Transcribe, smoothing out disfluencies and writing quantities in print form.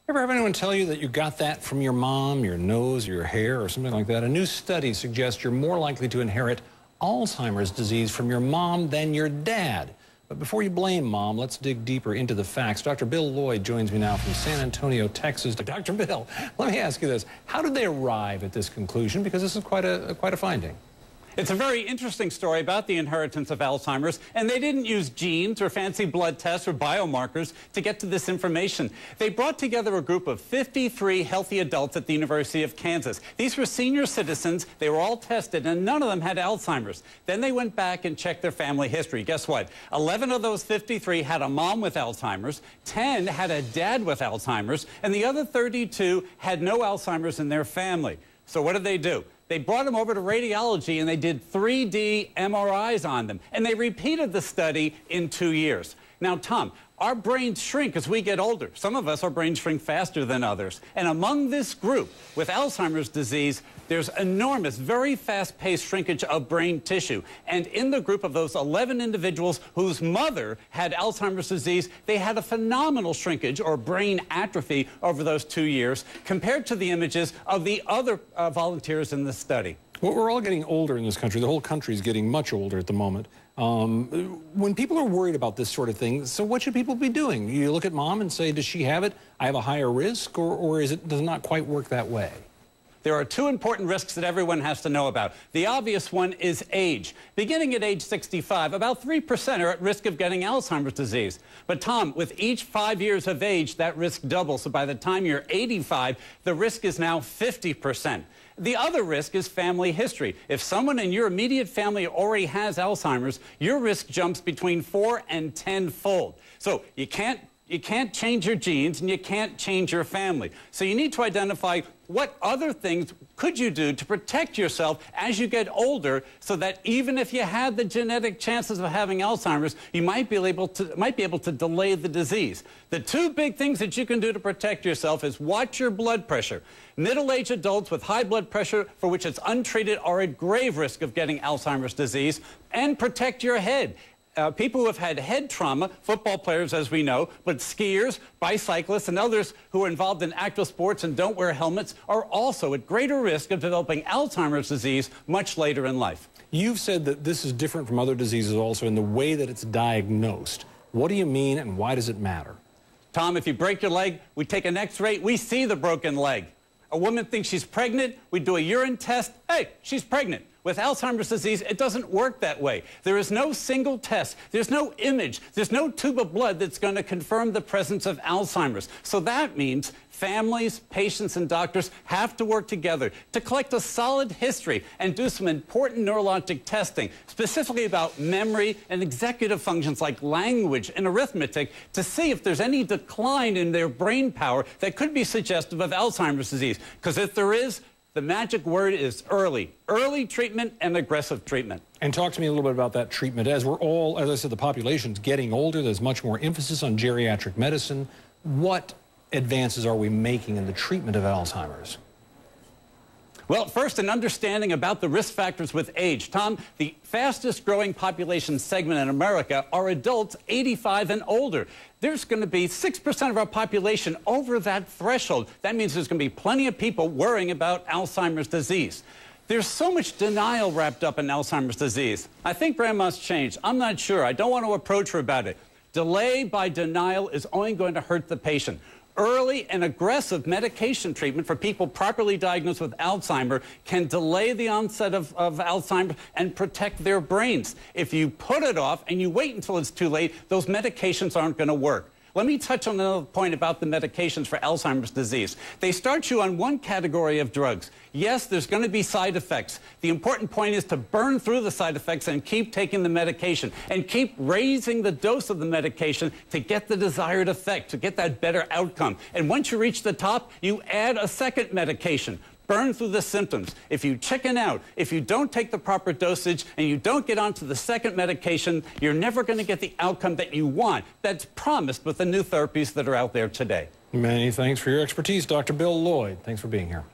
Ever have anyone tell you that you got that from your mom, your nose, your hair, or something like that? A new study suggests you're more likely to inherit Alzheimer's disease from your mom than your dad. But before you blame Mom, let's dig deeper into the facts. Dr. Bill Lloyd joins me now from San Antonio, Texas. Dr. Bill, let me ask you this. How did they arrive at this conclusion? Because this is quite a finding. It's a very interesting story about the inheritance of Alzheimer's, and they didn't use genes or fancy blood tests or biomarkers to get to this information. They brought together a group of 53 healthy adults at the University of Kansas. These were senior citizens. They were all tested, and none of them had Alzheimer's. Then they went back and checked their family history. Guess what? 11 of those 53 had a mom with Alzheimer's, 10 had a dad with Alzheimer's, and the other 32 had no Alzheimer's in their family. So what did they do? They brought them over to radiology and they did 3D MRIs on them. And they repeated the study in 2 years. Now, Tom, our brains shrink as we get older. Some of us, our brains shrink faster than others. And among this group with Alzheimer's disease, there's enormous, very fast-paced shrinkage of brain tissue. And in the group of those 11 individuals whose mother had Alzheimer's disease, they had a phenomenal shrinkage or brain atrophy over those 2 years compared to the images of the other volunteers in the study. Well, we're all getting older in this country. The whole country is getting much older at the moment. When people are worried about this sort of thing, so what should people be doing? You look at Mom and say, does she have it? I have a higher risk, or does it not quite work that way? There are two important risks that everyone has to know about. The obvious one is age. Beginning at age 65, about 3% are at risk of getting Alzheimer's disease. But Tom, with each 5 years of age, that risk doubles. So by the time you're 85, the risk is now 50%. The other risk is family history. If someone in your immediate family already has Alzheimer's, your risk jumps between 4 and 10-fold. So you can't change your genes and you can't change your family. So you need to identify what other things could you do to protect yourself as you get older so that even if you had the genetic chances of having Alzheimer's, you might be able to delay the disease. The two big things that you can do to protect yourself is watch your blood pressure. Middle-aged adults with high blood pressure for which it's untreated are at grave risk of getting Alzheimer's disease, and protect your head. People who have had head trauma, football players as we know, but skiers, bicyclists, and others who are involved in active sports and don't wear helmets are also at greater risk of developing Alzheimer's disease much later in life. You've said that this is different from other diseases also in the way that it's diagnosed. What do you mean and why does it matter? Tom, if you break your leg, we take an x-ray, we see the broken leg. A woman thinks she's pregnant, we do a urine test, hey, she's pregnant. With Alzheimer's disease, it doesn't work that way. There is no single test, there's no image, there's no tube of blood that's going to confirm the presence of Alzheimer's. So that means families, patients, and doctors have to work together to collect a solid history and do some important neurologic testing, specifically about memory and executive functions like language and arithmetic, to see if there's any decline in their brain power that could be suggestive of Alzheimer's disease. Because if there is, the magic word is early. Early treatment and aggressive treatment. And talk to me a little bit about that treatment. As we're all, as I said, the population's getting older, there's much more emphasis on geriatric medicine. What advances are we making in the treatment of Alzheimer's? Well, first, an understanding about the risk factors with age. Tom, the fastest growing population segment in America are adults 85 and older. There's going to be 6% of our population over that threshold. That means there's going to be plenty of people worrying about Alzheimer's disease. There's so much denial wrapped up in Alzheimer's disease. I think Grandma's changed. I'm not sure. I don't want to approach her about it. Delay by denial is only going to hurt the patient. Early and aggressive medication treatment for people properly diagnosed with Alzheimer can delay the onset of Alzheimer and protect their brains. If you put it off and you wait until it's too late, those medications aren't going to work. Let me touch on another point about the medications for Alzheimer's disease. They start you on one category of drugs. Yes, there's going to be side effects. The important point is to burn through the side effects and keep taking the medication and keep raising the dose of the medication to get the desired effect, to get that better outcome. And once you reach the top, you add a second medication. Burn through the symptoms. If you chicken out, if you don't take the proper dosage and you don't get onto the second medication, you're never going to get the outcome that you want that's promised with the new therapies that are out there today. Many thanks for your expertise, Dr. Bill Lloyd. Thanks for being here.